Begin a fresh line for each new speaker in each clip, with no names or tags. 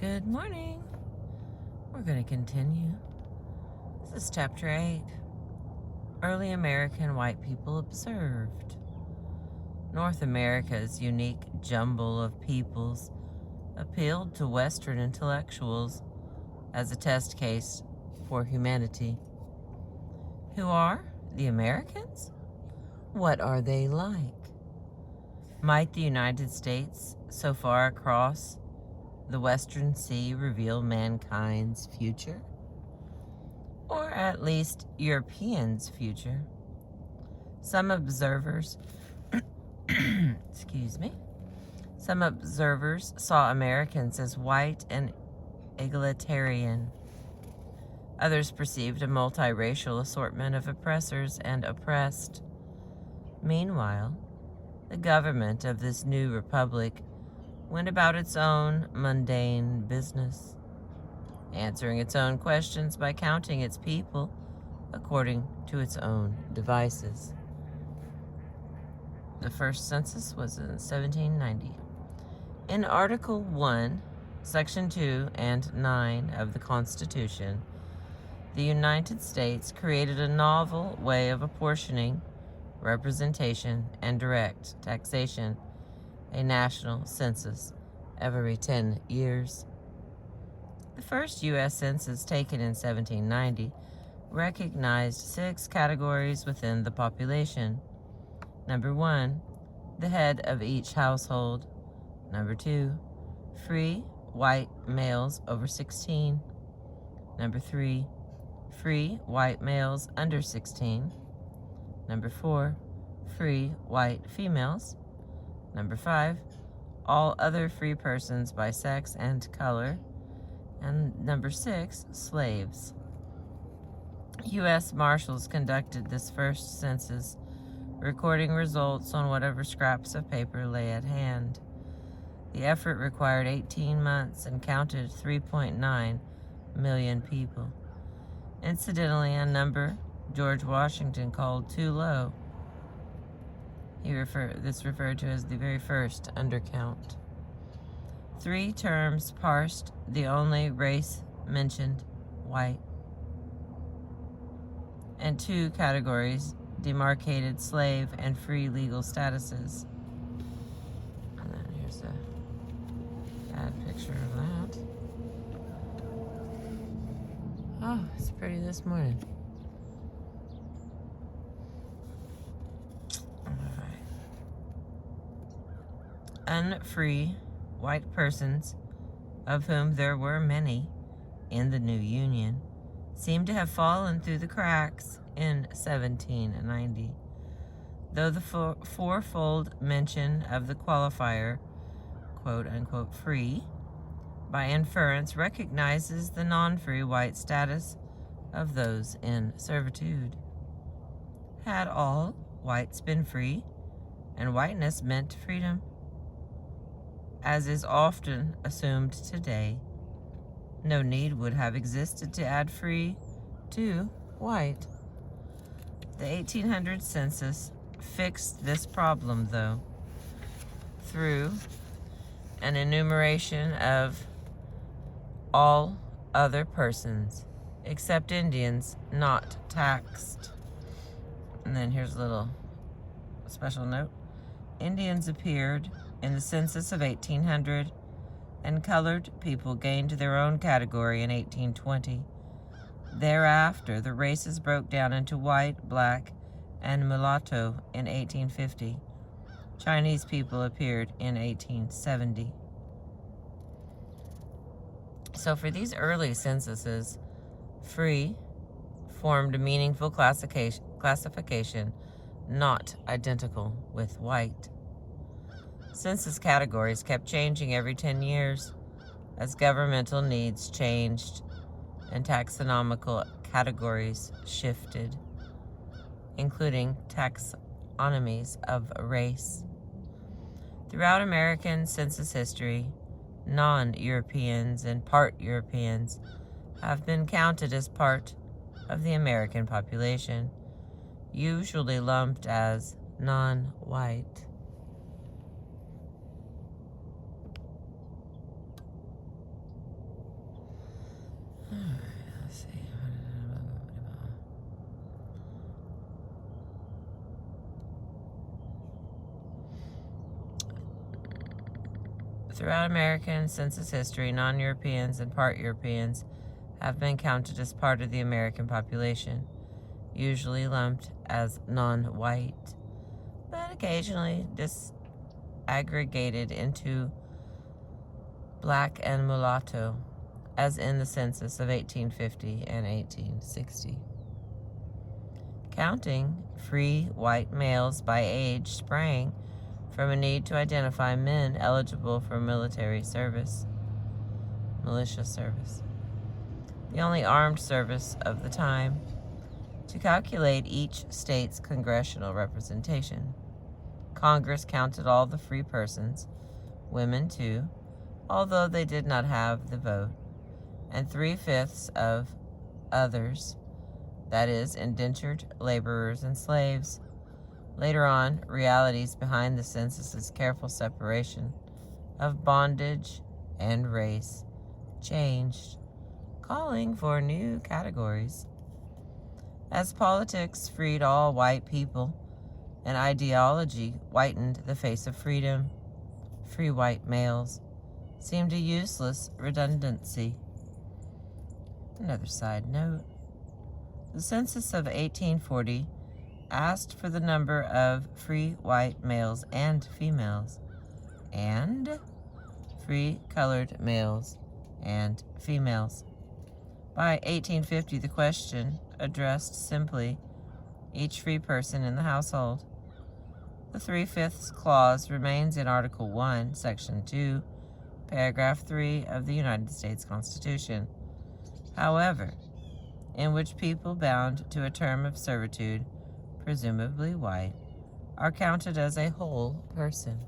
Good morning. We're going to continue. This is Chapter 8. Early American White People Observed. North America's unique jumble of peoples appealed to Western intellectuals as a test case for humanity. Who are the Americans? What are they like? Might the United States, so far across the Western Sea, reveal mankind's future? Or at least Europeans' future? Some observers Some observers saw Americans as white and egalitarian. Others perceived a multiracial assortment of oppressors and oppressed. Meanwhile, the government of this new republic went about its own mundane business, answering its own questions by counting its people according to its own devices. The first census was in 1790. In Article 1, Section 2 and 9 of the Constitution, the United States created a novel way of apportioning representation and direct taxation, a national census every 10 years. The first U.S. census, taken in 1790, recognized 6 categories within the population. Number 1, the head of each household. Number 2, free white males over 16. Number 3, free white males under 16. Number 4, free white females. Number 5, all other free persons by sex and color. And number 6, slaves. U.S. Marshals conducted this first census, recording results on whatever scraps of paper lay at hand. The effort required 18 months and counted 3.9 million people. Incidentally, a number George Washington called too low. This referred to as the very first undercount. 3 terms parsed the only race mentioned, white, and 2 categories demarcated slave and free legal statuses. And then here's a bad picture of that. Oh, it's pretty this morning. Alright. Unfree white persons, of whom there were many in the new Union, seem to have fallen through the cracks in 1790. Though the fourfold mention of the qualifier, quote-unquote, free, by inference recognizes the non-free white status of those in servitude. Had all whites been free, and whiteness meant freedom, as is often assumed today, no need would have existed to add free to white. The 1800 census fixed this problem, though, through an enumeration of all other persons, except Indians, not taxed. And then here's a little special note. Indians appeared in the census of 1800, and colored people gained their own category in 1820. Thereafter, the races broke down into white, black, and mulatto in 1850. Chinese people appeared in 1870. So for these early censuses, free formed a meaningful classification not identical with white. Census categories kept changing every 10 years as governmental needs changed and taxonomical categories shifted, including taxonomies of race. Throughout American census history, non-Europeans and part Europeans have been counted as part of the American population, usually lumped as non-white. see. Throughout American census history, non-Europeans and part Europeans have been counted as part of the American population, usually lumped as non-white, but occasionally disaggregated into black and mulatto, as in the census of 1850 and 1860. Counting free white males by age sprang from a need to identify men eligible for militia service, the only armed service of the time, to calculate each state's congressional representation. Congress counted all the free persons, women too, although they did not have the vote, and 3/5 of others, that is, indentured laborers and slaves. Later on, realities behind the census's careful separation of bondage and race changed, calling for new categories. As politics freed all white people, and ideology whitened the face of freedom, free white males seemed a useless redundancy. Another side note. The census of 1840 asked for the number of free white males and females, and free colored males and females. By 1850, the question addressed simply each free person in the household. The 3/5 clause remains in Article 1, Section 2, Paragraph 3 of the United States Constitution. However, in which people bound to a term of servitude, presumably white, are counted as a whole person.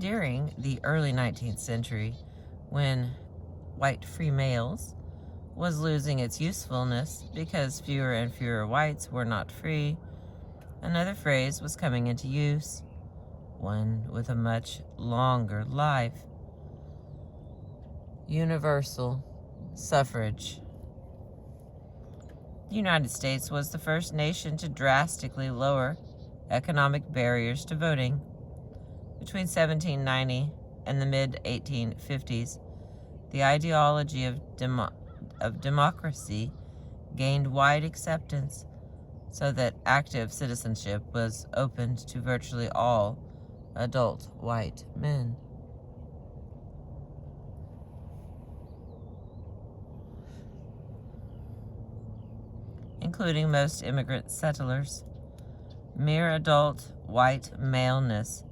During the early 19th century, when white free males was losing its usefulness because fewer and fewer whites were not free, another phrase was coming into use, one with a much longer life: universal suffrage. The United States was the first nation to drastically lower economic barriers to voting. Between 1790 and the mid-1850s, the ideology of democracy gained wide acceptance, so that active citizenship was opened to virtually all adult white men. Including most immigrant settlers. Mere adult white maleness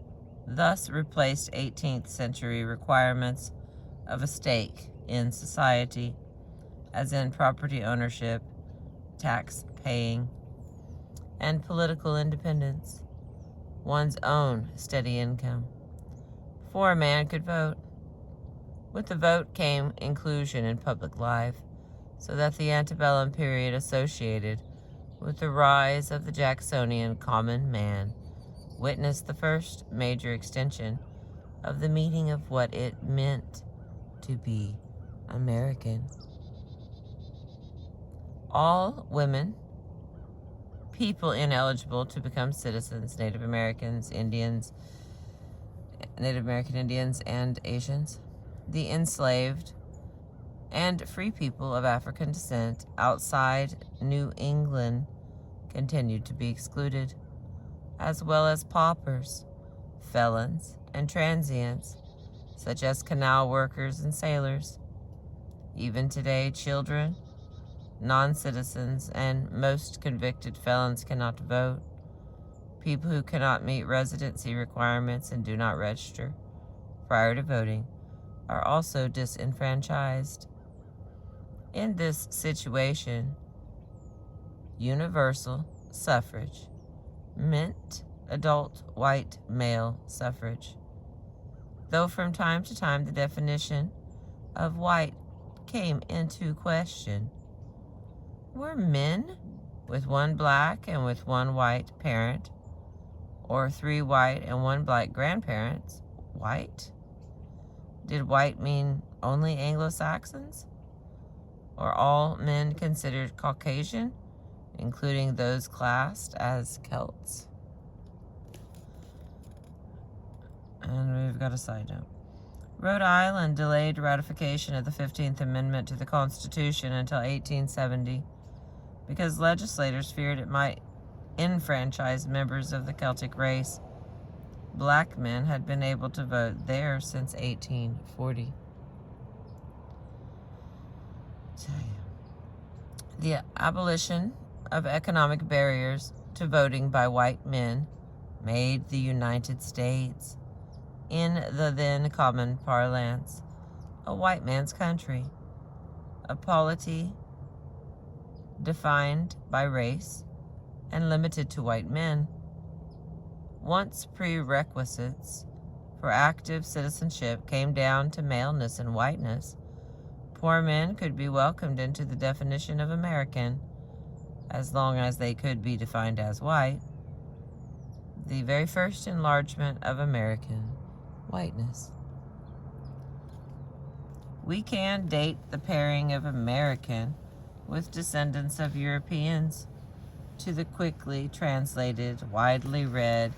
thus replaced 18th century requirements of a stake in society, as in property ownership, tax paying, and political independence, one's own steady income, before a man could vote. With the vote came inclusion in public life, so that the antebellum period associated with the rise of the Jacksonian common man witnessed the first major extension of the meaning of what it meant to be American. All women, people ineligible to become citizens, Native American Indians, and Asians, the enslaved, and free people of African descent outside New England continued to be excluded, as well as paupers, felons, and transients, such as canal workers and sailors. Even today, children, non-citizens, and most convicted felons cannot vote. People who cannot meet residency requirements and do not register prior to voting are also disenfranchised. In this situation, universal suffrage meant adult white male suffrage, though from time to time the definition of white came into question. Were men with one black and with one white parent, or 3 white and 1 black grandparents, white? Did white mean only Anglo-Saxons? Or all men considered Caucasian, including those classed as Celts? And we've got a side note. Rhode Island delayed ratification of the 15th Amendment to the Constitution until 1870 because legislators feared it might enfranchise members of the Celtic race. Black men had been able to vote there since 1840. The abolition of economic barriers to voting by white men made the United States, in the then common parlance, a white man's country, a polity defined by race and limited to white men. Once prerequisites for active citizenship came down to maleness and whiteness, poor men could be welcomed into the definition of American, as long as they could be defined as white, the very first enlargement of American whiteness. We can date the pairing of American with descendants of Europeans to the quickly translated, widely read,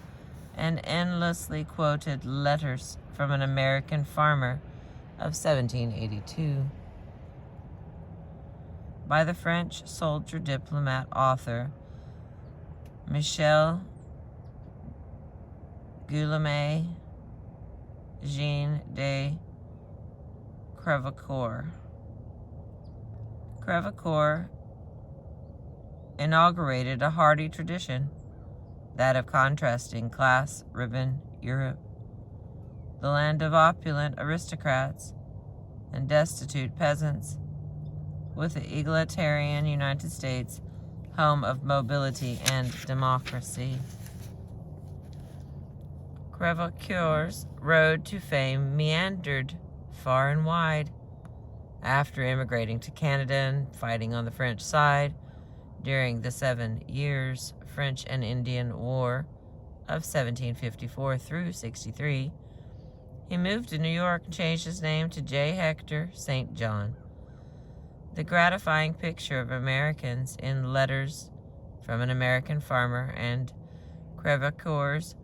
and endlessly quoted letters from an American farmer of 1782 by the French soldier, diplomat, author Michel Guillaume Jean de Crevecoeur. Crevecoeur inaugurated a hardy tradition, that of contrasting class-riven Europe, the land of opulent aristocrats and destitute peasants, with the egalitarian United States, home of mobility and democracy. Crevecoeur's road to fame meandered far and wide. After immigrating to Canada and fighting on the French side during the 7 years French and Indian War of 1754 through 63, he moved to New York and changed his name to J. Hector St. John. The gratifying picture of Americans in Letters from an American Farmer and Crevecoeur's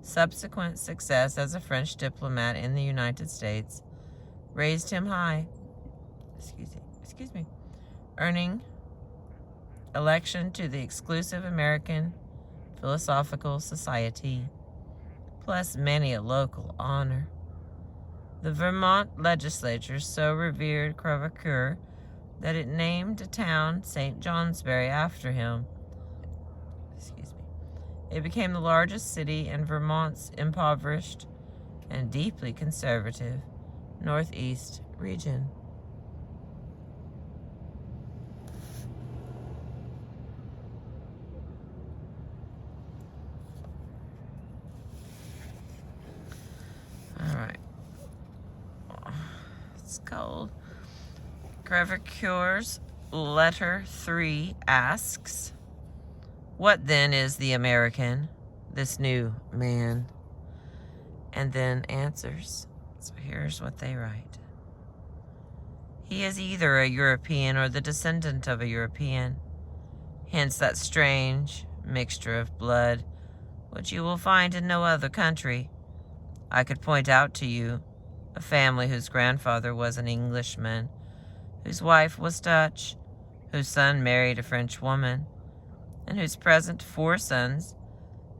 subsequent success as a French diplomat in the United States raised him high, earning election to the exclusive American Philosophical Society, plus many a local honor. The Vermont legislature so revered Crevecoeur that it named a town, St. Johnsbury, after him. It became the largest city in Vermont's impoverished and deeply conservative Northeast region. All right. It's cold. Crevecoeur's letter 3 asks, "What then is the American, this new man?" And then answers. So here's what they write. "He is either a European or the descendant of a European, hence that strange mixture of blood which you will find in no other country. I could point out to you a family whose grandfather was an Englishman, whose wife was Dutch, whose son married a French woman, and whose present 4 sons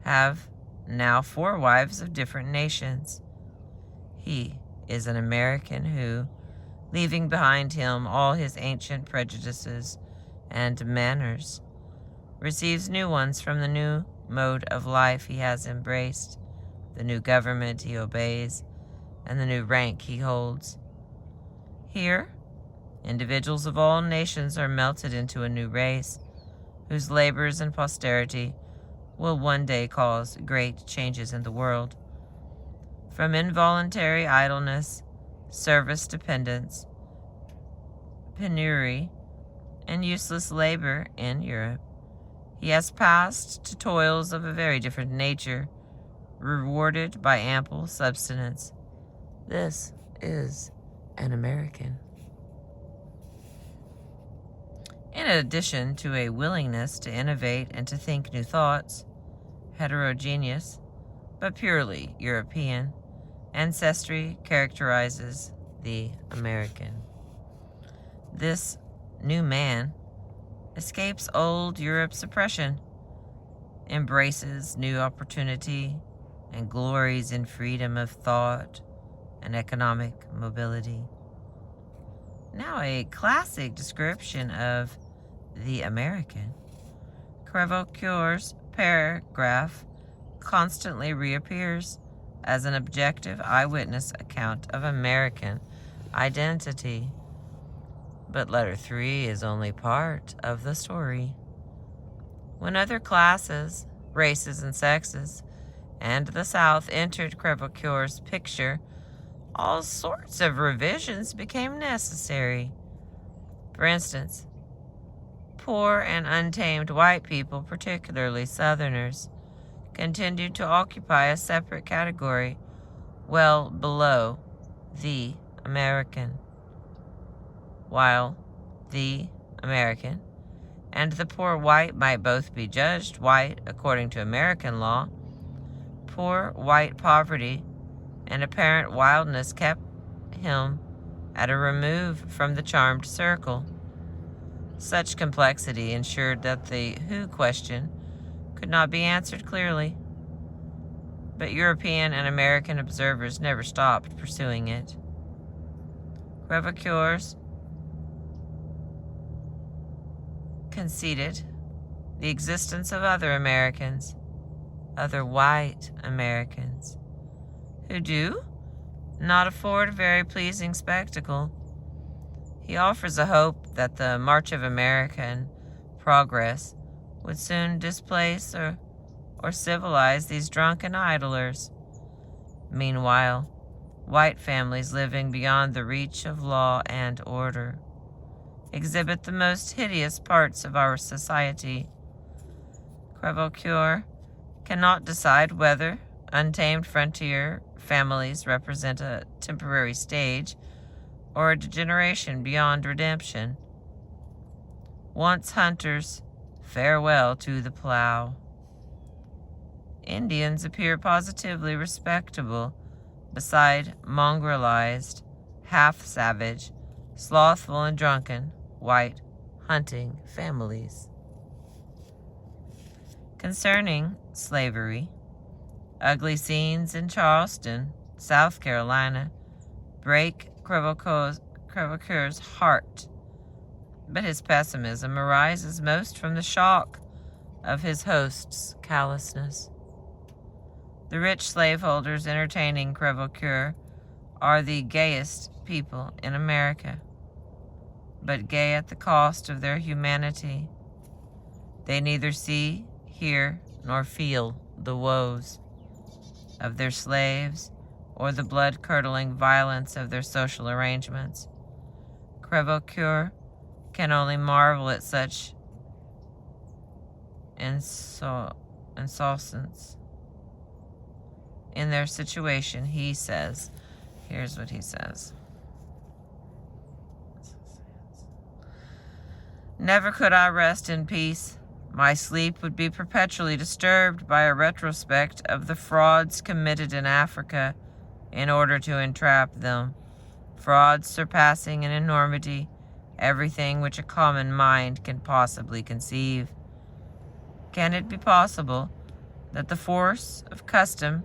have now 4 wives of different nations. He is an American who, leaving behind him all his ancient prejudices and manners, receives new ones from the new mode of life he has embraced, the new government he obeys, and the new rank he holds. Here, individuals of all nations are melted into a new race, whose labors and posterity will one day cause great changes in the world. From involuntary idleness, service dependence, penury, and useless labor in Europe, he has passed to toils of a very different nature, rewarded by ample subsistence. This is an American? In addition to a willingness to innovate and to think new thoughts, heterogeneous, but purely European, ancestry characterizes the American. This new man escapes old Europe's oppression, embraces new opportunity, and glories in freedom of thought and economic mobility. Now, a classic description of the American. Crevecoeur's paragraph constantly reappears as an objective eyewitness account of American identity. But letter 3 is only part of the story. When other classes, races, and sexes, and the South entered Crevecoeur's picture, all sorts of revisions became necessary. For instance, poor and untamed white people, particularly Southerners, continued to occupy a separate category well below the American, while the American and the poor white might both be judged white according to American law. Poor white poverty and apparent wildness kept him at a remove from the charmed circle. Such complexity ensured that the who question could not be answered clearly, but European and American observers never stopped pursuing it. Crevecoeur's conceded the existence of other Americans, other white Americans, who do not afford a very pleasing spectacle. He offers a hope that the march of American progress would soon displace or civilize these drunken idlers. Meanwhile, white families living beyond the reach of law and order exhibit the most hideous parts of our society. Crevecoeur cannot decide whether untamed frontier families represent a temporary stage or a degeneration beyond redemption. Once hunters, farewell to the plow. Indians appear positively respectable beside mongrelized, half-savage, slothful and drunken white hunting families. Concerning slavery, ugly scenes in Charleston, South Carolina, break Crevecoeur's heart, but his pessimism arises most from the shock of his host's callousness. The rich slaveholders entertaining Crevecoeur are the gayest people in America, but gay at the cost of their humanity. They neither see, hear, nor feel the woes of their slaves or the blood-curdling violence of their social arrangements. Crevecoeur can only marvel at such insouciance in their situation. He says, here's what he says. Never could I rest in peace. My sleep would be perpetually disturbed by a retrospect of the frauds committed in Africa in order to entrap them, frauds surpassing in enormity everything which a common mind can possibly conceive. Can it be possible that the force of custom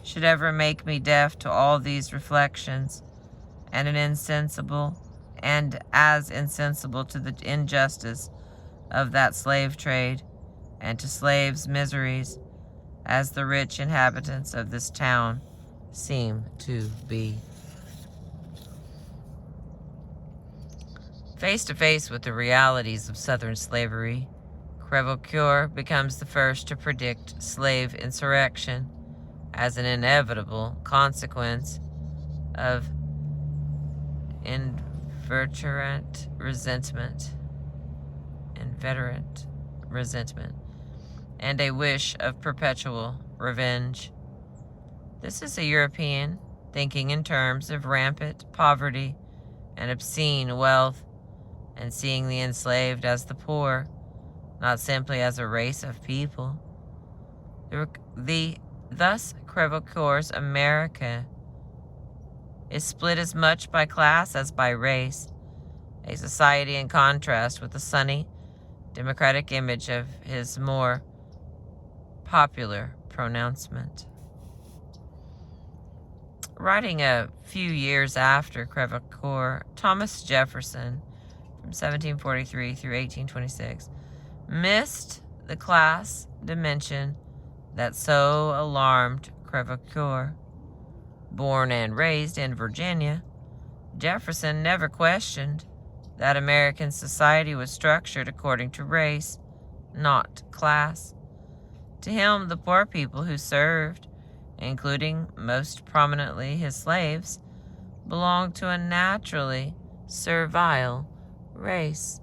should ever make me deaf to all these reflections, and as insensible to the injustice of that slave trade and to slaves' miseries as the rich inhabitants of this town seem to be? Face to face with the realities of Southern slavery, Crevecoeur becomes the first to predict slave insurrection as an inevitable consequence of inveterate resentment, and a wish of perpetual revenge. This is a European thinking in terms of rampant poverty and obscene wealth, and seeing the enslaved as the poor, not simply as a race of people. Thus, Crevecoeur's America is split as much by class as by race, a society in contrast with the sunny, democratic image of his more popular pronouncement. Writing a few years after Crevecoeur, Thomas Jefferson, from 1743 through 1826, missed the class dimension that so alarmed Crevecoeur. Born and raised in Virginia, Jefferson never questioned that American society was structured according to race, not class. To him, the poor people who served, including most prominently his slaves, belonged to a naturally servile race.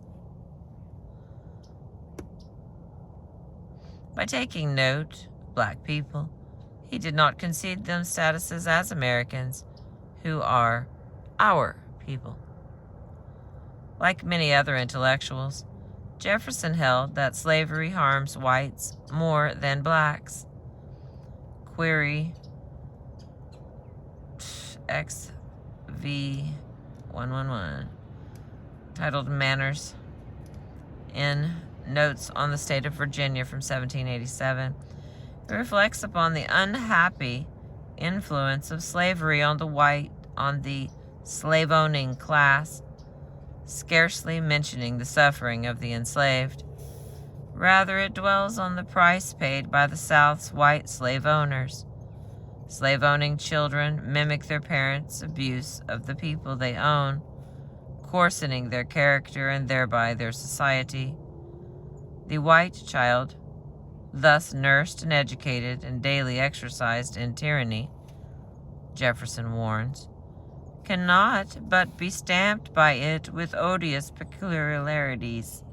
By taking note of black people, he did not concede them statuses as Americans, who are our people. Like many other intellectuals, Jefferson held that slavery harms whites more than blacks. Query XV111, titled Manners, in Notes on the State of Virginia from 1787. It reflects upon the unhappy influence of slavery on the slave-owning class, scarcely mentioning the suffering of the enslaved. Rather, it dwells on the price paid by the South's white slave owners. Slave-owning children mimic their parents' abuse of the people they own, coarsening their character and thereby their society. The white child, thus nursed and educated and daily exercised in tyranny, Jefferson warns, cannot but be stamped by it with odious peculiarities.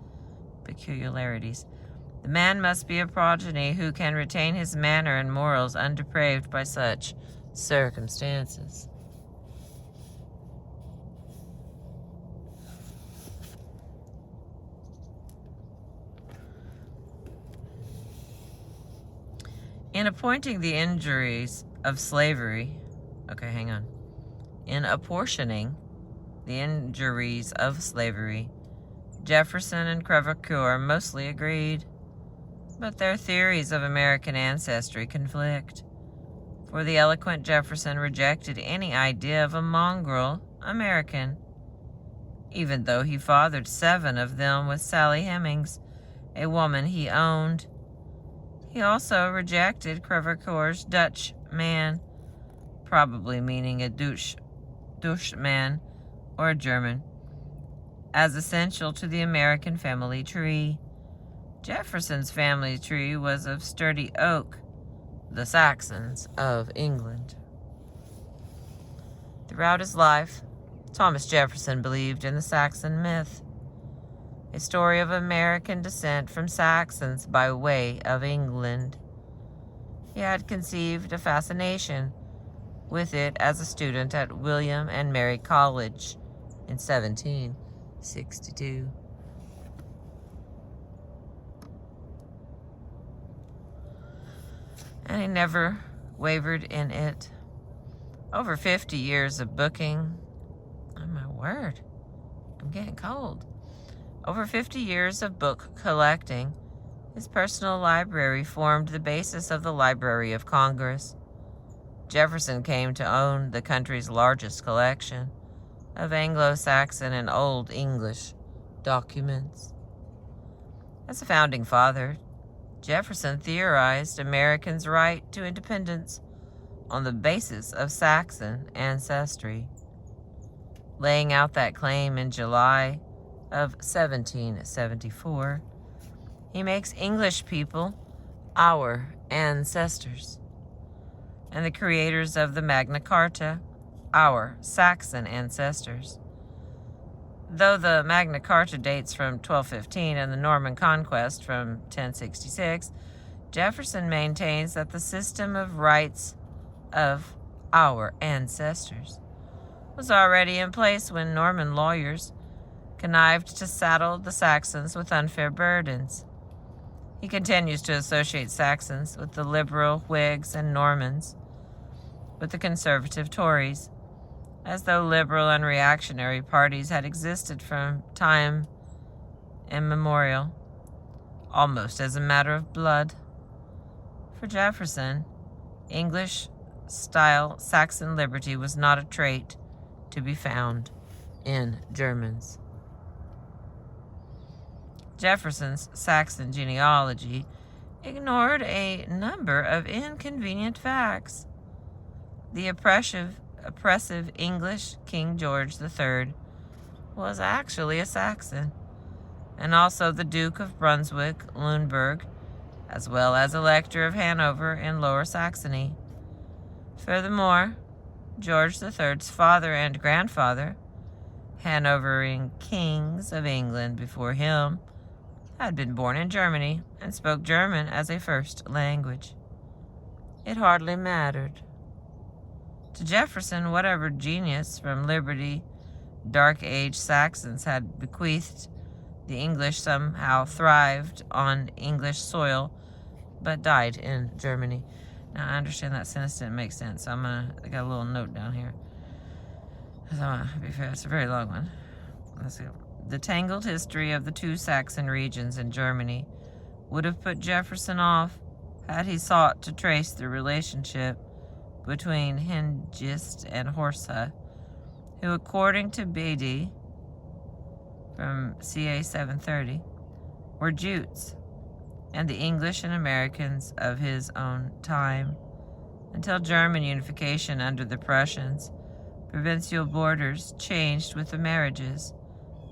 The man must be a progeny who can retain his manner and morals undepraved by such circumstances. In apportioning the injuries of slavery, Jefferson and Crevecoeur mostly agreed, but their theories of American ancestry conflict. For the eloquent Jefferson rejected any idea of a mongrel American, even though he fathered 7 of them with Sally Hemings, a woman he owned. He also rejected Crevecoeur's Dutch man, probably meaning a Deutsch man or a German, as essential to the American family tree. Jefferson's family tree was of sturdy oak, the Saxons of England. Throughout his life, Thomas Jefferson believed in the Saxon myth, a story of American descent from Saxons by way of England. He had conceived a fascination with it as a student at William and Mary College in 1762. And he never wavered in it. Over 50 years of booking. Oh my word, I'm getting cold. Over 50 years of book collecting, his personal library formed the basis of the Library of Congress. Jefferson came to own the country's largest collection of Anglo-Saxon and Old English documents. As a founding father, Jefferson theorized Americans' right to independence on the basis of Saxon ancestry. Laying out that claim in July of 1774, he makes English people our ancestors, and the creators of the Magna Carta our Saxon ancestors. Though the Magna Carta dates from 1215 and the Norman Conquest from 1066, Jefferson maintains that the system of rights of our ancestors, was already in place when Norman lawyers connived to saddle the Saxons with unfair burdens. He continues to associate Saxons with the liberal Whigs and Normans with the conservative Tories, as though liberal and reactionary parties had existed from time immemorial, almost as a matter of blood. For Jefferson, English-style Saxon liberty was not a trait to be found in Germans. Jefferson's Saxon genealogy ignored a number of inconvenient facts. The oppressive English King George III was actually a Saxon, and also the Duke of Brunswick-Luneburg, as well as Elector of Hanover in Lower Saxony. Furthermore, George III's father and grandfather, Hanoverian kings of England before him, had been born in Germany and spoke German as a first language. It hardly mattered. To Jefferson, whatever genius from Liberty, Dark Age Saxons had bequeathed, the English somehow thrived on English soil, but died in Germany. Now, I understand that sentence didn't make sense, so I got a little note down here. To be fair, it's a very long one. Let's see. The tangled history of the two Saxon regions in Germany would have put Jefferson off had he sought to trace the relationship between Hengist and Horsa, who, according to Beatty from CA 730, were Jutes, and the English and Americans of his own time. Until German unification under the Prussians, provincial borders changed with the marriages,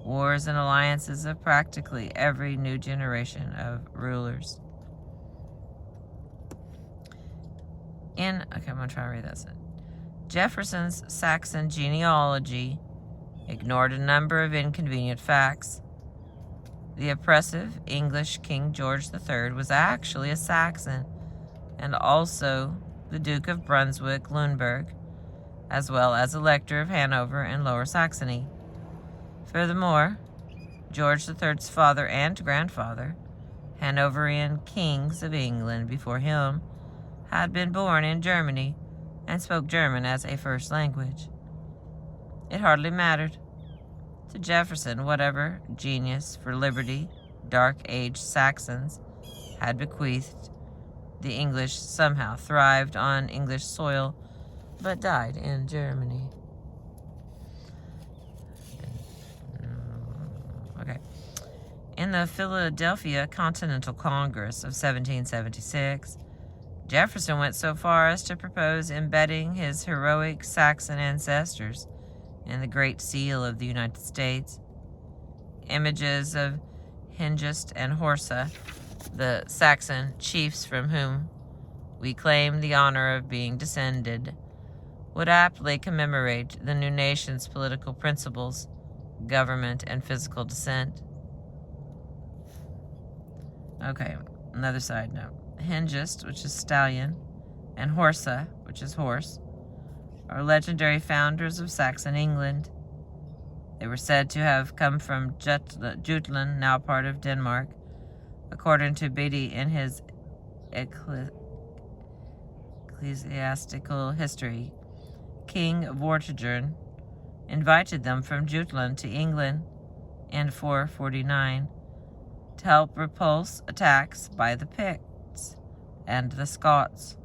wars, and alliances of practically every new generation of rulers. I'm going to try to read that sentence. Jefferson's Saxon genealogy ignored a number of inconvenient facts. The oppressive English King George III was actually a Saxon, and also the Duke of Brunswick-Luneburg, as well as Elector of Hanover and Lower Saxony. Furthermore, George III's father and grandfather, Hanoverian kings of England before him, had been born in Germany and spoke German as a first language. It hardly mattered. To Jefferson, whatever genius for liberty Dark Age Saxons had bequeathed, the English somehow thrived on English soil, but died in Germany. Okay. In the Philadelphia Continental Congress of 1776, Jefferson went so far as to propose embedding his heroic Saxon ancestors in the Great Seal of the United States. Images of Hengist and Horsa, the Saxon chiefs from whom we claim the honor of being descended, would aptly commemorate the new nation's political principles, government, and physical descent. Okay, another side note. Hengist, which is stallion, and Horsa, which is horse, are legendary founders of Saxon England. They were said to have come from Jutland, now part of Denmark. According to Beatty in his ecclesiastical history, King Vortigern invited them from Jutland to England in 449 to help repulse attacks by the Picts and the Scots.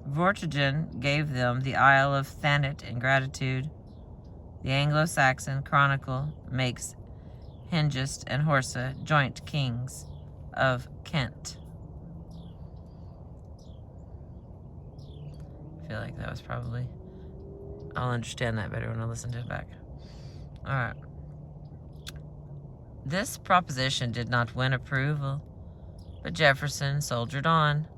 Vortigern gave them the Isle of Thanet in gratitude. The Anglo-Saxon Chronicle makes Hengist and Horsa joint kings of Kent. I feel like that was probably... I'll understand that better when I listen to it back. Alright. This proposition did not win approval, but Jefferson soldiered on.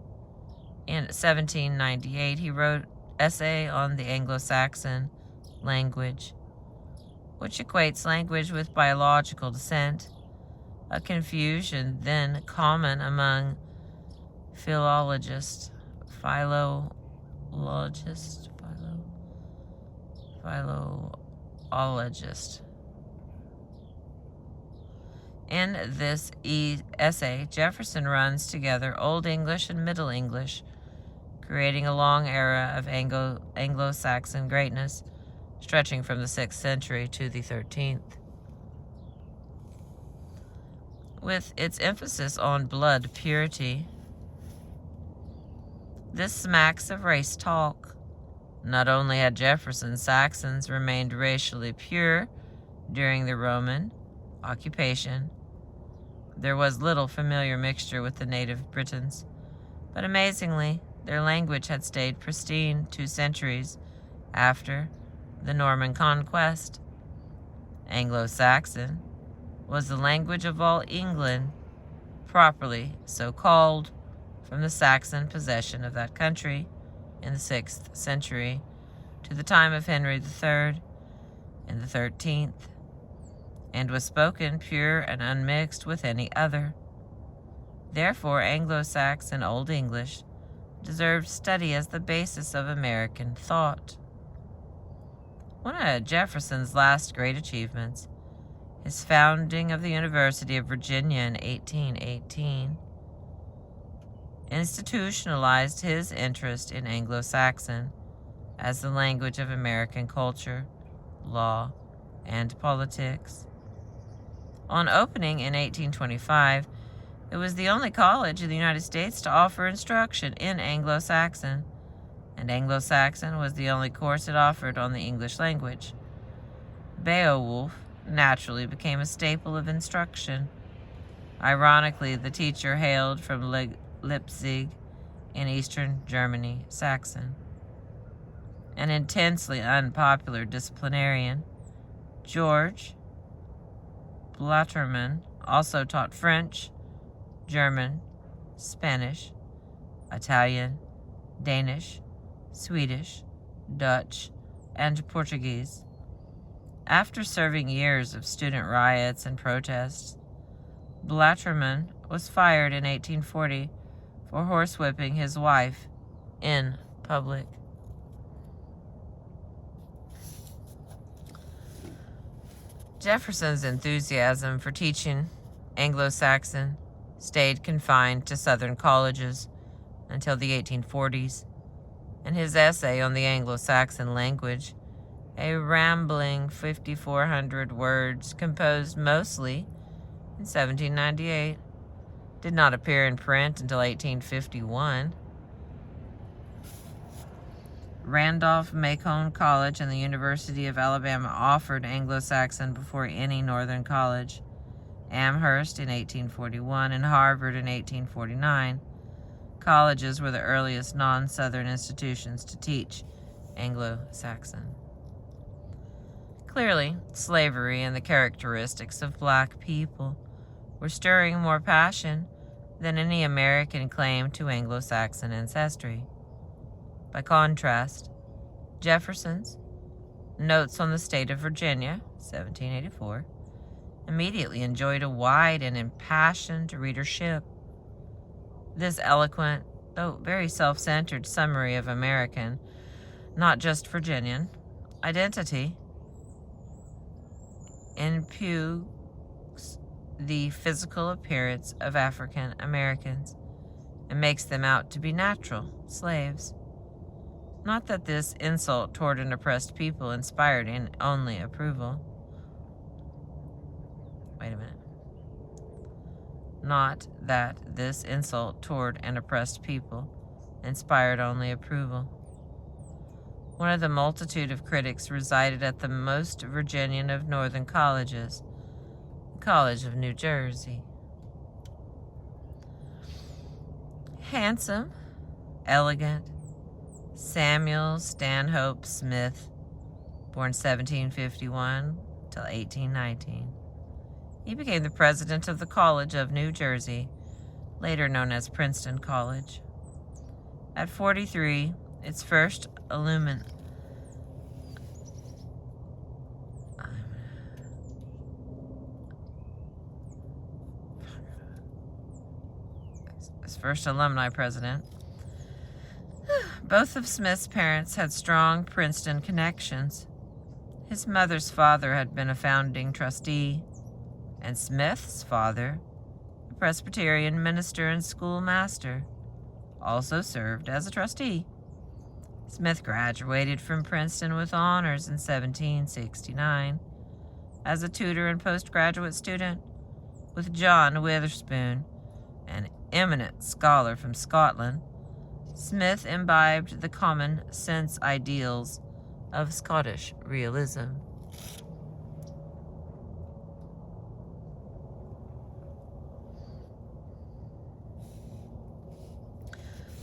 In 1798, he wrote an essay on the Anglo-Saxon language, which equates language with biological descent, a confusion then common among philologists. philologist. In this essay, Jefferson runs together Old English and Middle English, creating a long era of Anglo-Saxon greatness, stretching from the 6th century to the 13th. With its emphasis on blood purity, this smacks of race talk. Not only had Jefferson's Saxons remained racially pure during the Roman occupation, there was little familiar mixture with the native Britons, but amazingly, their language had stayed pristine 2 centuries after the Norman conquest. Anglo-Saxon was the language of all England, properly so called, from the Saxon possession of that country in the 6th century to the time of Henry III in the 13th, and was spoken pure and unmixed with any other. Therefore, Anglo-Saxon Old English deserved study as the basis of American thought. One of Jefferson's last great achievements, his founding of the University of Virginia in 1818, institutionalized his interest in Anglo-Saxon as the language of American culture, law, and politics. On opening in 1825, it was the only college in the United States to offer instruction in Anglo-Saxon, and Anglo-Saxon was the only course it offered on the English language. Beowulf naturally became a staple of instruction. Ironically, the teacher hailed from Leipzig in eastern Germany, Saxon. An intensely unpopular disciplinarian, George Blatterman also taught French, German, Spanish, Italian, Danish, Swedish, Dutch, and Portuguese. After serving years of student riots and protests, Blatterman was fired in 1840 for horsewhipping his wife in public. Jefferson's enthusiasm for teaching Anglo-Saxon stayed confined to Southern colleges until the 1840s, and his essay on the Anglo-Saxon language, a rambling 5,400 words composed mostly in 1798, did not appear in print until 1851. Randolph-Macon College and the University of Alabama offered Anglo-Saxon before any Northern college, Amherst in 1841 and Harvard in 1849. Colleges were the earliest non-Southern institutions to teach Anglo-Saxon. Clearly, slavery and the characteristics of black people were stirring more passion than any American claim to Anglo-Saxon ancestry. By contrast, Jefferson's Notes on the State of Virginia, 1784, immediately enjoyed a wide and impassioned readership. This eloquent, though very self-centered summary of American, not just Virginian, identity impugns the physical appearance of African Americans and makes them out to be natural slaves. Not that this insult toward an oppressed people inspired in only approval. Wait a minute. Not that this insult toward an oppressed people inspired only approval. One of the multitude of critics resided at the most Virginian of Northern colleges, the College of New Jersey. Handsome, elegant, Samuel Stanhope Smith, born 1751 till 1819. He became the president of the College of New Jersey, later known as Princeton College. At 43, its first alumni president. Both of Smith's parents had strong Princeton connections. His mother's father had been a founding trustee, and Smith's father, a Presbyterian minister and schoolmaster, also served as a trustee. Smith graduated from Princeton with honors in 1769 as a tutor and postgraduate student with John Witherspoon, an eminent scholar from Scotland. Smith imbibed the common sense ideals of Scottish realism.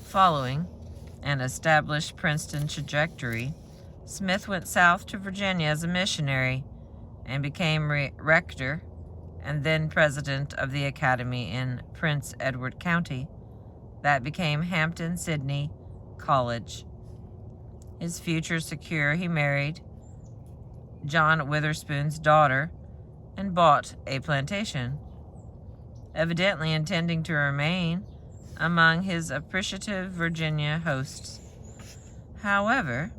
Following an established Princeton trajectory, Smith went south to Virginia as a missionary and became rector and then president of the academy in Prince Edward County that became Hampton-Sydney College. His future secure, he married John Witherspoon's daughter and bought a plantation, evidently intending to remain among his appreciative Virginia hosts. However,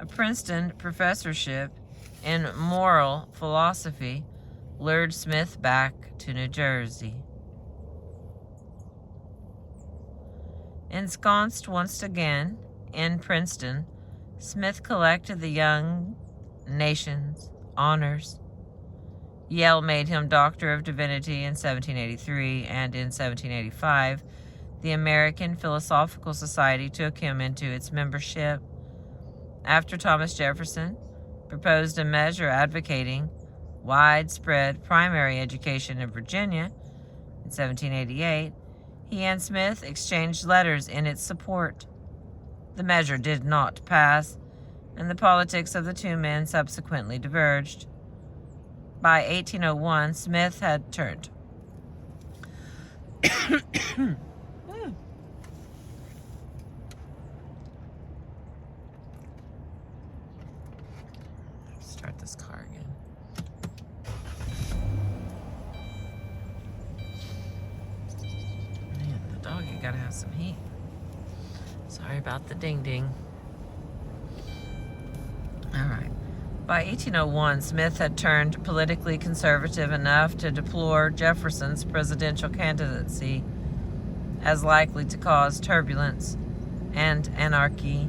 a Princeton professorship in moral philosophy lured Smith back to New Jersey. Ensconced once again in Princeton, Smith collected the young nation's honors. Yale made him Doctor of Divinity in 1783, and in 1785, the American Philosophical Society took him into its membership. After Thomas Jefferson proposed a measure advocating widespread primary education in Virginia in 1788, he and Smith exchanged letters in its support. The measure did not pass, and the politics of the two men subsequently diverged. By 1801, Smith had turned start this car again. Man, the doggy gotta have some heat. Sorry about the ding-ding. All right. By 1801, Smith had turned politically conservative enough to deplore Jefferson's presidential candidacy as likely to cause turbulence and anarchy.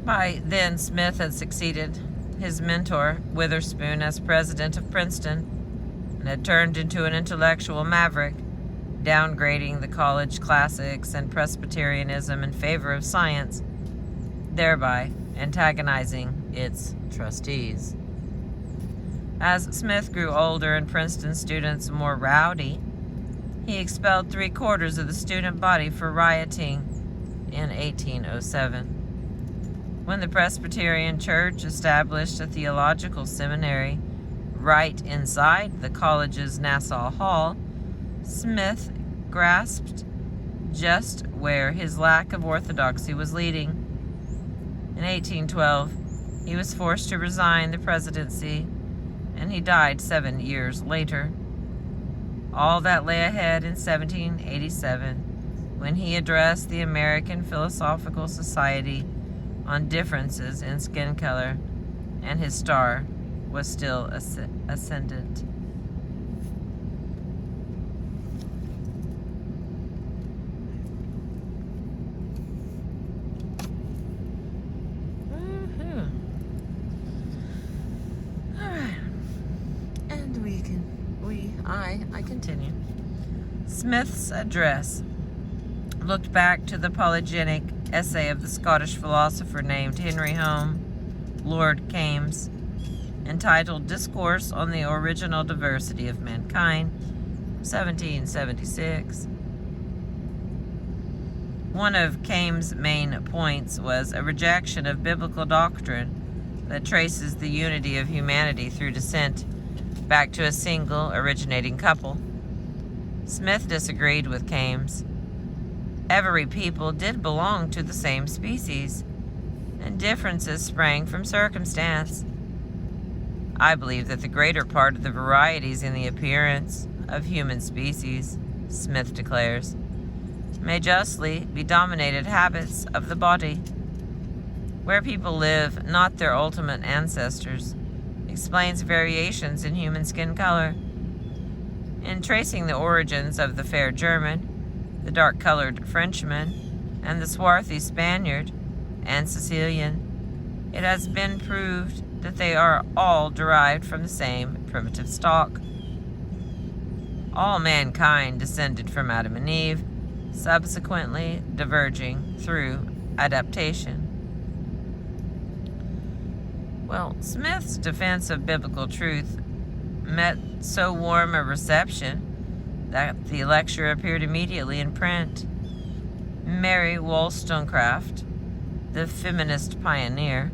By then, Smith had succeeded his mentor, Witherspoon, as president of Princeton and had turned into an intellectual maverick, downgrading the college classics and Presbyterianism in favor of science, thereby antagonizing its trustees. As Smith grew older and Princeton students more rowdy, he expelled 3/4 of the student body for rioting in 1807. When the Presbyterian Church established a theological seminary right inside the college's Nassau Hall, Smith grasped just where his lack of orthodoxy was leading. In 1812, he was forced to resign the presidency, and he died 7 years later. All that lay ahead in 1787, when he addressed the American Philosophical Society on differences in skin color, and his star was still ascendant. I continue. Smith's address looked back to the apologetic essay of the Scottish philosopher named Henry Home, Lord Kames, entitled Discourse on the Original Diversity of Mankind, 1776. One of Kames' main points was a rejection of biblical doctrine that traces the unity of humanity through descent back to a single originating couple. Smith disagreed with Kames. Every people did belong to the same species, and differences sprang from circumstance. I believe that the greater part of the varieties in the appearance of human species, Smith declares, may justly be dominated habits of the body, where people live, not their ultimate ancestors, explains variations in human skin color. In tracing the origins of the fair German, the dark-colored Frenchman, and the swarthy Spaniard and Sicilian, it has been proved that they are all derived from the same primitive stock. All mankind descended from Adam and Eve, subsequently diverging through adaptation. Well, Smith's defense of biblical truth met so warm a reception that the lecture appeared immediately in print. Mary Wollstonecraft, the feminist pioneer,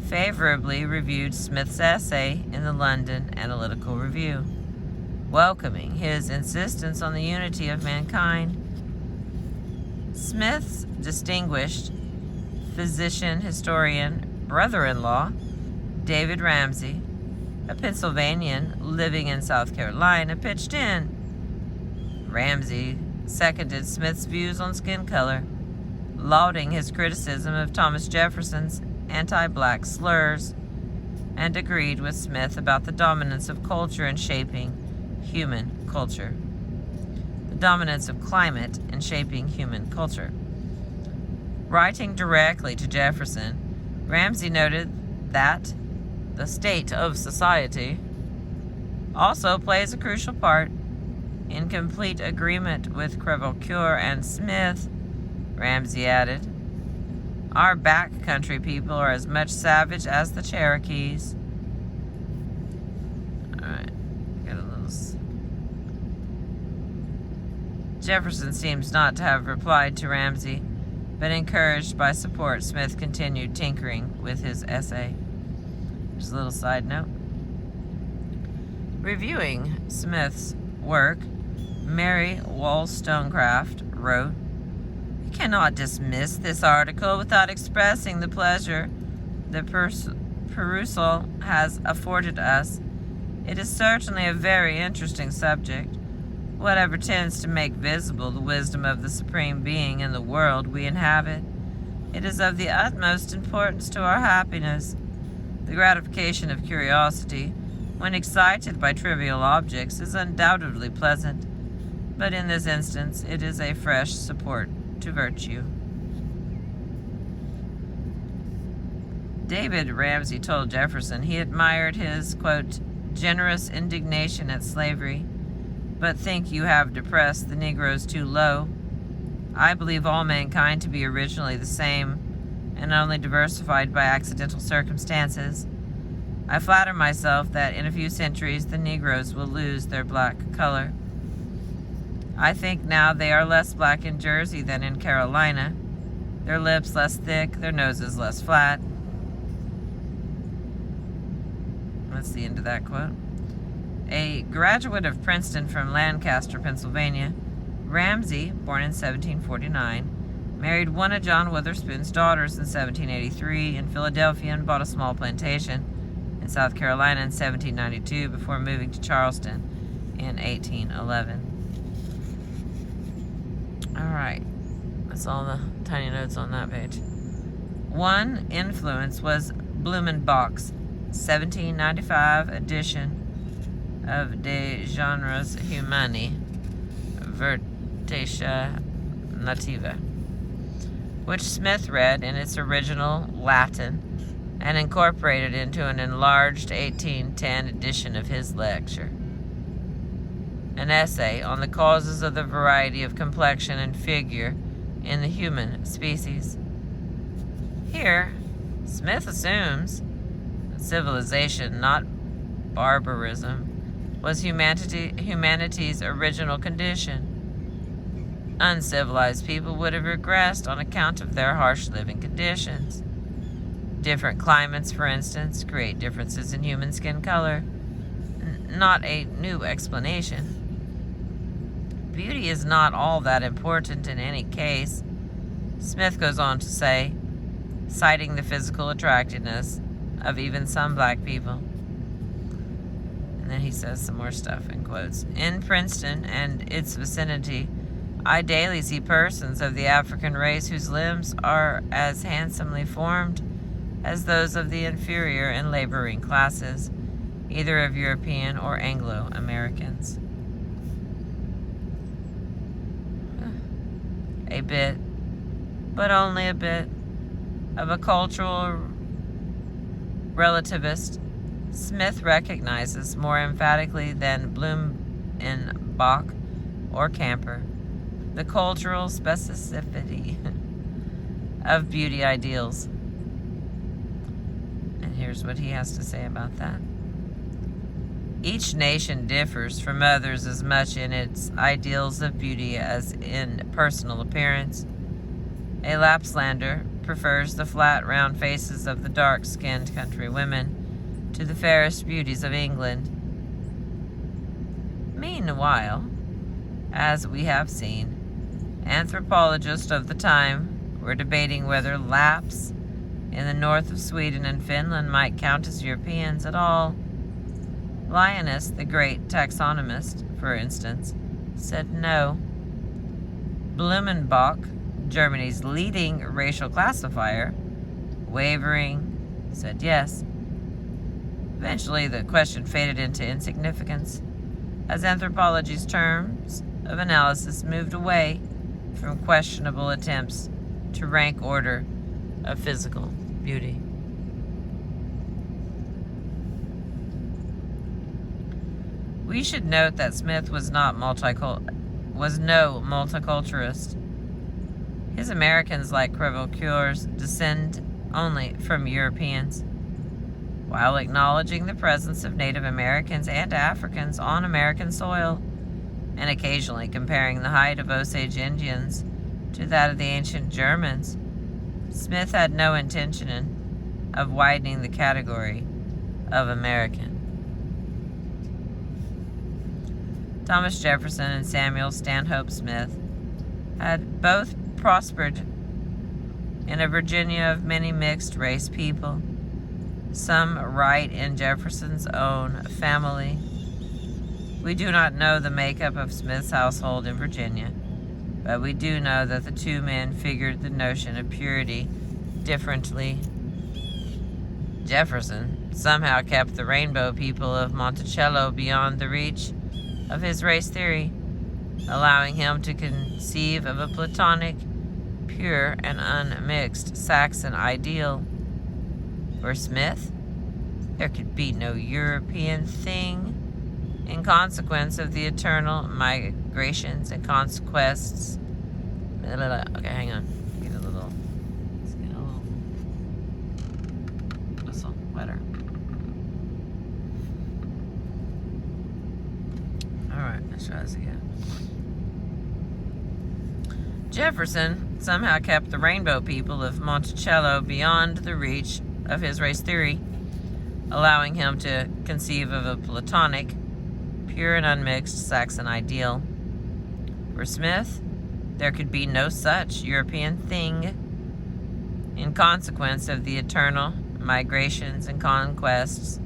favorably reviewed Smith's essay in the London Analytical Review, welcoming his insistence on the unity of mankind. Smith's distinguished physician-historian brother-in-law, David Ramsay, a Pennsylvanian living in South Carolina, pitched in. Ramsay seconded Smith's views on skin color, lauding his criticism of Thomas Jefferson's anti-black slurs, and agreed with Smith about the dominance of culture in shaping human culture. The dominance of climate in shaping human culture. Writing directly to Jefferson, Ramsay noted that the state of society also plays a crucial part. In complete agreement with Crèvecœur and Smith, Ramsay added, "Our backcountry people are as much savage as the Cherokees." Alright, got a little... Jefferson seems not to have replied to Ramsay, but encouraged by support, Smith continued tinkering with his essay. Just a little side note. Reviewing Smith's work, Mary Wollstonecraft wrote, "You cannot dismiss this article without expressing the pleasure the perusal has afforded us. It is certainly a very interesting subject. Whatever tends to make visible the wisdom of the Supreme Being in the world we inhabit, it is of the utmost importance to our happiness. The gratification of curiosity, when excited by trivial objects, is undoubtedly pleasant, but in this instance it is a fresh support to virtue." David Ramsay told Jefferson he admired his, quote, "generous indignation at slavery, but think you have depressed the Negroes too low. I believe all mankind to be originally the same, and only diversified by accidental circumstances. I flatter myself that in a few centuries the Negroes will lose their black color. I think now they are less black in Jersey than in Carolina, their lips less thick, their noses less flat." That's the end of that quote. A graduate of Princeton from Lancaster, Pennsylvania, Ramsay, born in 1749, married one of John Witherspoon's daughters in 1783 in Philadelphia and bought a small plantation in South Carolina in 1792 before moving to Charleston in 1811. Alright, that's all the tiny notes on that page. One influence was Blumenbach's 1795 edition of De Genres Humani Veritatia Nativa, which Smith read in its original Latin and incorporated into an enlarged 1810 edition of his lecture, an essay on the causes of the variety of complexion and figure in the human species. Here, Smith assumes that civilization, not barbarism, was humanity's original condition. Uncivilized people would have regressed on account of their harsh living conditions. Different climates, for instance, create differences in human skin color. Not a new explanation. Beauty is not all that important in any case, Smith goes on to say, citing the physical attractiveness of even some black people. And then he says some more stuff in quotes. "In Princeton and its vicinity, I daily see persons of the African race whose limbs are as handsomely formed as those of the inferior and laboring classes, either of European or Anglo-Americans. A bit, but only a bit, of a cultural relativist, Smith recognizes more emphatically than Blumenbach or Camper the cultural specificity of beauty ideals. And here's what he has to say about that. Each nation differs from others as much in its ideals of beauty as in personal appearance. A Lapslander prefers the flat, round faces of the dark-skinned country women to the fairest beauties of England. Meanwhile, as we have seen, anthropologists of the time were debating whether Lapps in the north of Sweden and Finland might count as Europeans at all. Linnaeus, the great taxonomist, for instance, said no. Blumenbach, Germany's leading racial classifier, wavering, said yes. Eventually, the question faded into insignificance as anthropology's terms of analysis moved away from questionable attempts to rank order of physical beauty. We should note that Smith was no multiculturalist. His Americans, like Crevecoeur's, descend only from Europeans, while acknowledging the presence of Native Americans and Africans on American soil, and occasionally comparing the height of Osage Indians to that of the ancient Germans. Smith had no intention of widening the category of American. Thomas Jefferson and Samuel Stanhope Smith had both prospered in a Virginia of many mixed-race people, some right in Jefferson's own family. We do not know the makeup of Smith's household in Virginia, but we do know that the two men figured the notion of purity differently. Jefferson somehow kept the rainbow people of Monticello beyond the reach of his race theory, allowing him to conceive of a Platonic, pure and unmixed Saxon ideal. For Smith, there could be no European thing in consequence of the eternal migrations and conquests. Okay, hang on. Let's get a little whistle wetter. Alright, let's try this again. Jefferson somehow kept the rainbow people of Monticello beyond the reach of his race theory, allowing him to conceive of a Platonic, pure and unmixed Saxon ideal. For Smith, there could be no such European thing in consequence of the eternal migrations and conquests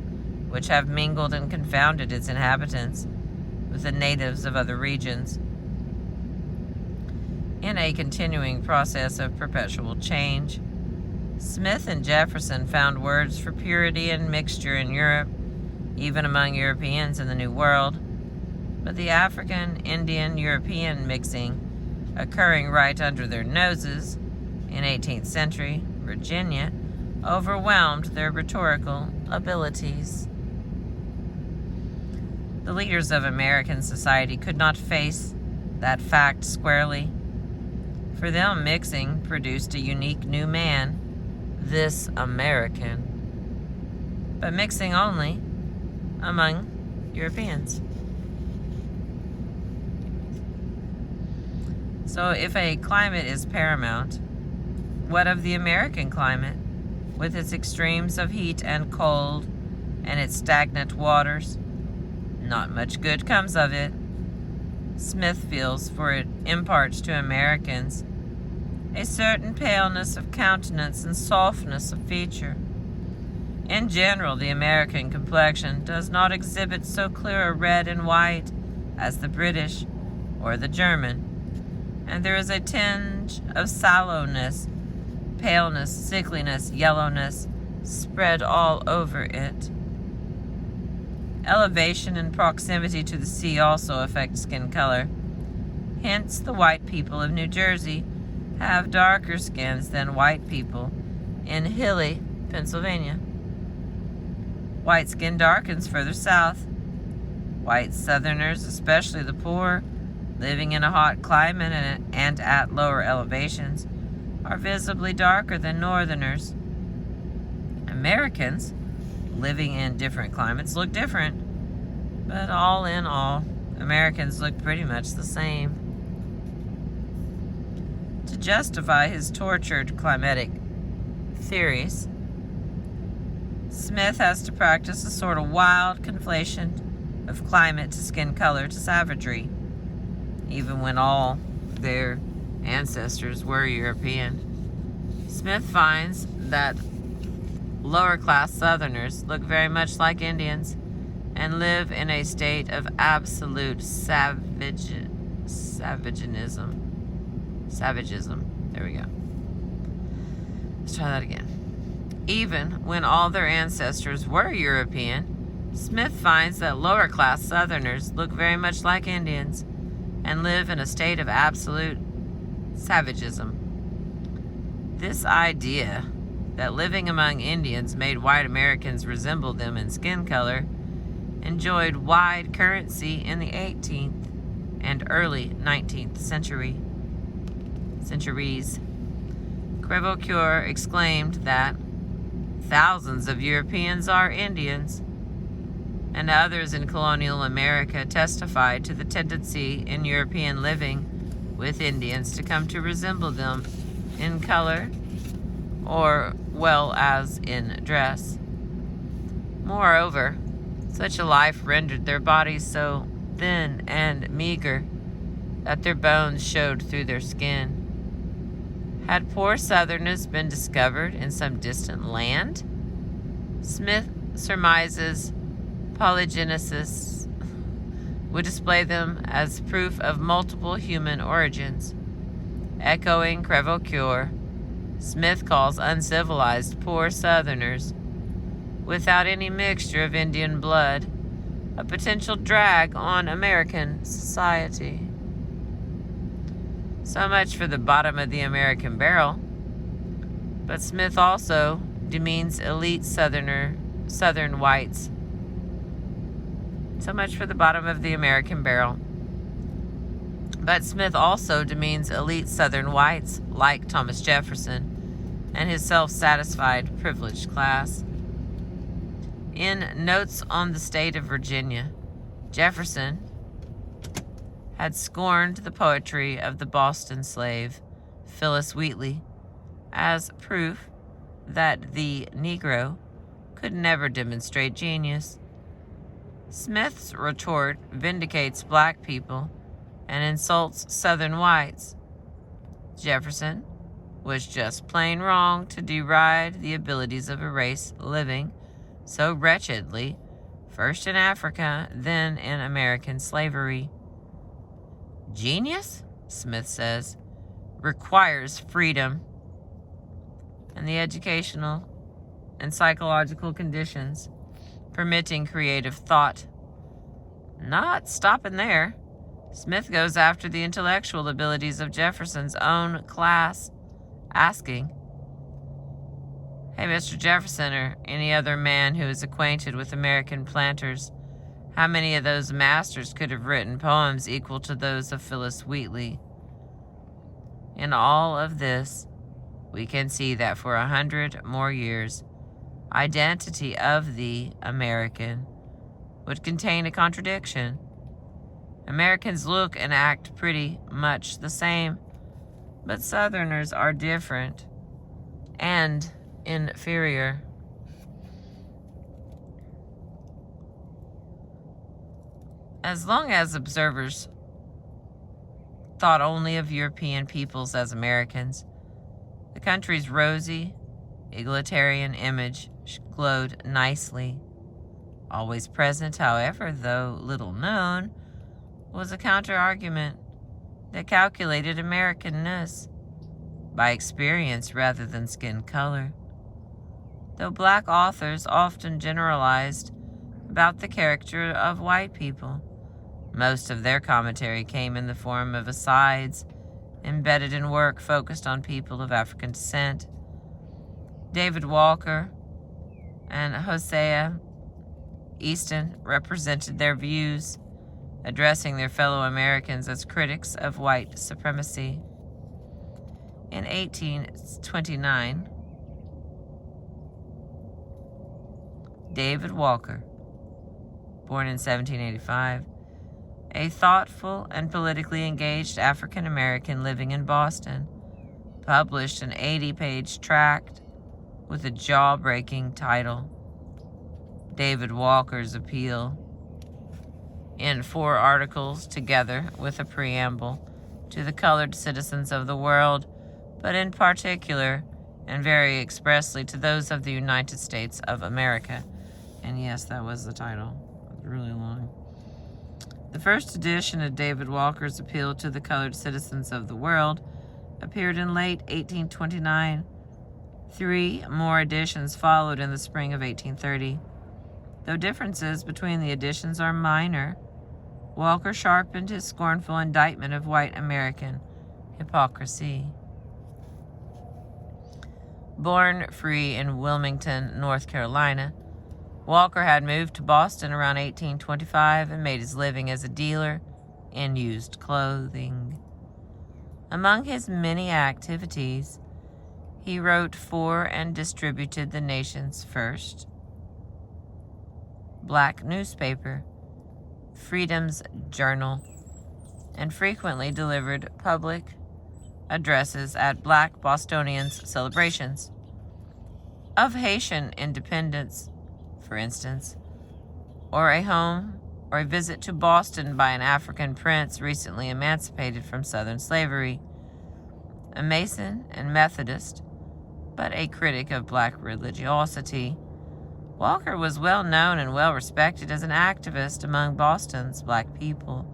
which have mingled and confounded its inhabitants with the natives of other regions in a continuing process of perpetual change. Smith and Jefferson found words for purity and mixture in Europe, even among Europeans in the New World, but the African, Indian, European mixing occurring right under their noses in 18th century Virginia overwhelmed their rhetorical abilities. The leaders of American society could not face that fact squarely. For them, mixing produced a unique new man, this American, but mixing only among Europeans. So if a climate is paramount, what of the American climate, with its extremes of heat and cold and its stagnant waters? Not much good comes of it. Smith feels, for it imparts to Americans a certain paleness of countenance and softness of feature. In general, the American complexion does not exhibit so clear a red and white as the British or the German, and there is a tinge of sallowness, paleness, sickliness, yellowness spread all over it. Elevation and proximity to the sea also affect skin color. Hence, the white people of New Jersey have darker skins than white people in hilly Pennsylvania. White skin darkens further south. White Southerners, especially the poor, living in a hot climate and at lower elevations, are visibly darker than Northerners. Americans, living in different climates, look different, but all in all, Americans look pretty much the same. To justify his tortured climatic theories, Smith has to practice a sort of wild conflation of climate to skin color to savagery, even when all their ancestors were European. Smith finds that lower-class Southerners look very much like Indians and live in a state of absolute savagism. There we go. Let's try that again. Even when all their ancestors were European, Smith finds that lower-class Southerners look very much like Indians and live in a state of absolute savagism. This idea that living among Indians made white Americans resemble them in skin color enjoyed wide currency in the 18th and early 19th centuries. Crèvecoeur exclaimed that thousands of Europeans are Indians, and others in colonial America testified to the tendency in European living with Indians to come to resemble them in color or well as in dress. Moreover, such a life rendered their bodies so thin and meager that their bones showed through their skin. Had poor Southerners been discovered in some distant land? Smith surmises polygenesis would display them as proof of multiple human origins. Echoing Crèvecoeur, Smith calls uncivilized poor Southerners, without any mixture of Indian blood, a potential drag on American society. So much for the bottom of the American barrel. But Smith also demeans elite Southern whites. So much for the bottom of the American barrel. But Smith also demeans elite Southern whites like Thomas Jefferson and his self-satisfied privileged class. In Notes on the State of Virginia, Jefferson had scorned the poetry of the Boston slave, Phillis Wheatley, as proof that the Negro could never demonstrate genius. Smith's retort vindicates black people and insults Southern whites. Jefferson was just plain wrong to deride the abilities of a race living so wretchedly, first in Africa, then in American slavery. Genius, Smith says, requires freedom and the educational and psychological conditions permitting creative thought. Not stopping there, Smith goes after the intellectual abilities of Jefferson's own class, asking, "Hey, Mr. Jefferson, or any other man who is acquainted with American planters, how many of those masters could have written poems equal to those of Phillis Wheatley?" In all of this, we can see that for 100 more years, identity of the American would contain a contradiction. Americans look and act pretty much the same, but Southerners are different and inferior. As long as observers thought only of European peoples as Americans, the country's rosy, egalitarian image glowed nicely. Always present, however, though little known, was a counter-argument. that calculated Americanness by experience rather than skin color. Though black authors often generalized about the character of white people, most of their commentary came in the form of asides embedded in work focused on people of African descent. David Walker and Hosea Easton represented their views, addressing their fellow Americans as critics of white supremacy. In 1829, David Walker, born in 1785, a thoughtful and politically engaged African American living in Boston, published an 80-page tract with a jaw-breaking title, David Walker's Appeal, in 4 articles together with a preamble to the colored citizens of the world, but in particular and very expressly to those of the United States of America. And yes, that was the title. It was really long. The first edition of David Walker's Appeal to the Colored Citizens of the World appeared in late 1829. 3 more editions followed in the spring of 1830. Though differences between the editions are minor, Walker sharpened his scornful indictment of white American hypocrisy. Born free in Wilmington, North Carolina, Walker had moved to Boston around 1825 and made his living as a dealer in used clothing. Among his many activities, he wrote for and distributed the nation's first black newspaper, Freedom's Journal, and frequently delivered public addresses at black Bostonians' celebrations of Haitian independence, for instance, or a visit to Boston by an African prince recently emancipated from Southern slavery. A Mason and Methodist, but a critic of black religiosity, Walker was well known and well respected as an activist among Boston's black people,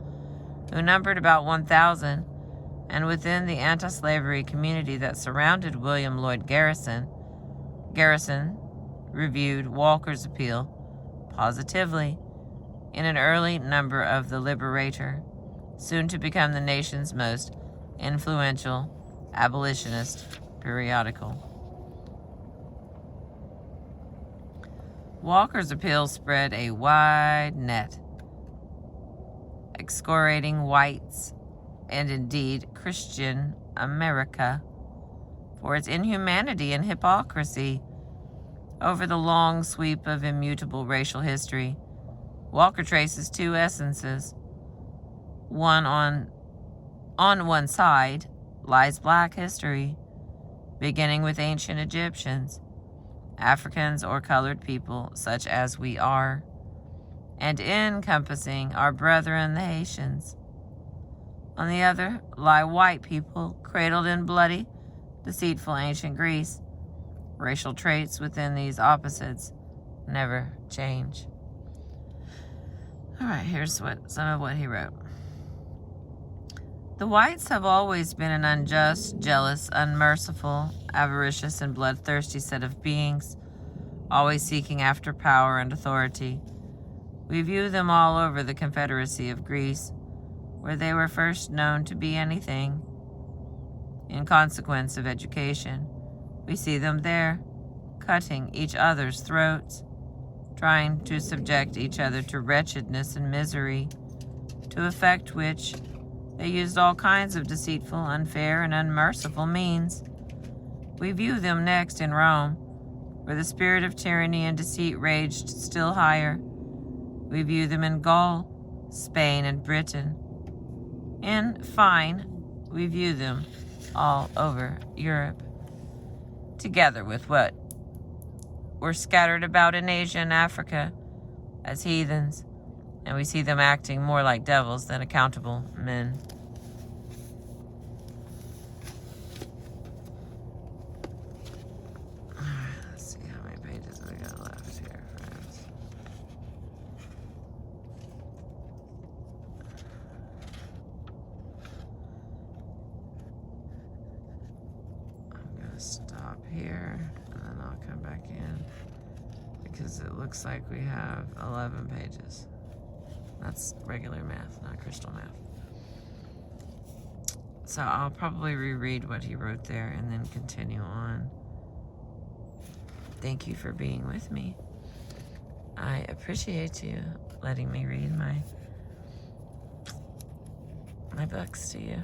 who numbered about 1,000, and within the anti-slavery community that surrounded William Lloyd Garrison. Garrison reviewed Walker's appeal positively in an early number of The Liberator, soon to become the nation's most influential abolitionist periodical. Walker's appeal spread a wide net, excoriating whites and indeed Christian America for its inhumanity and hypocrisy. Over the long sweep of immutable racial history, Walker traces 2 essences. One on one side lies black history, beginning with ancient Egyptians, Africans or colored people such as we are, and encompassing our brethren the Haitians. On the other lie white people cradled in bloody, deceitful ancient Greece. Racial traits within these opposites never change. All right, here's some of what he wrote. The whites have always been an unjust, jealous, unmerciful, avaricious, and bloodthirsty set of beings, always seeking after power and authority. We view them all over the Confederacy of Greece, where they were first known to be anything. In consequence of education, we see them there, cutting each other's throats, trying to subject each other to wretchedness and misery, to effect which they used all kinds of deceitful, unfair, and unmerciful means. We view them next in Rome, where the spirit of tyranny and deceit raged still higher. We view them in Gaul, Spain, and Britain. In fine, we view them all over Europe, together with what were scattered about in Asia and Africa as heathens, and we see them acting more like devils than accountable men. Let's see how many pages we got left here, friends. here, and then I'll come back in, because it looks like we have 11 pages. That's regular math, not crystal math. So I'll probably reread what he wrote there and then continue on. Thank you for being with me. I appreciate you letting me read my books to you.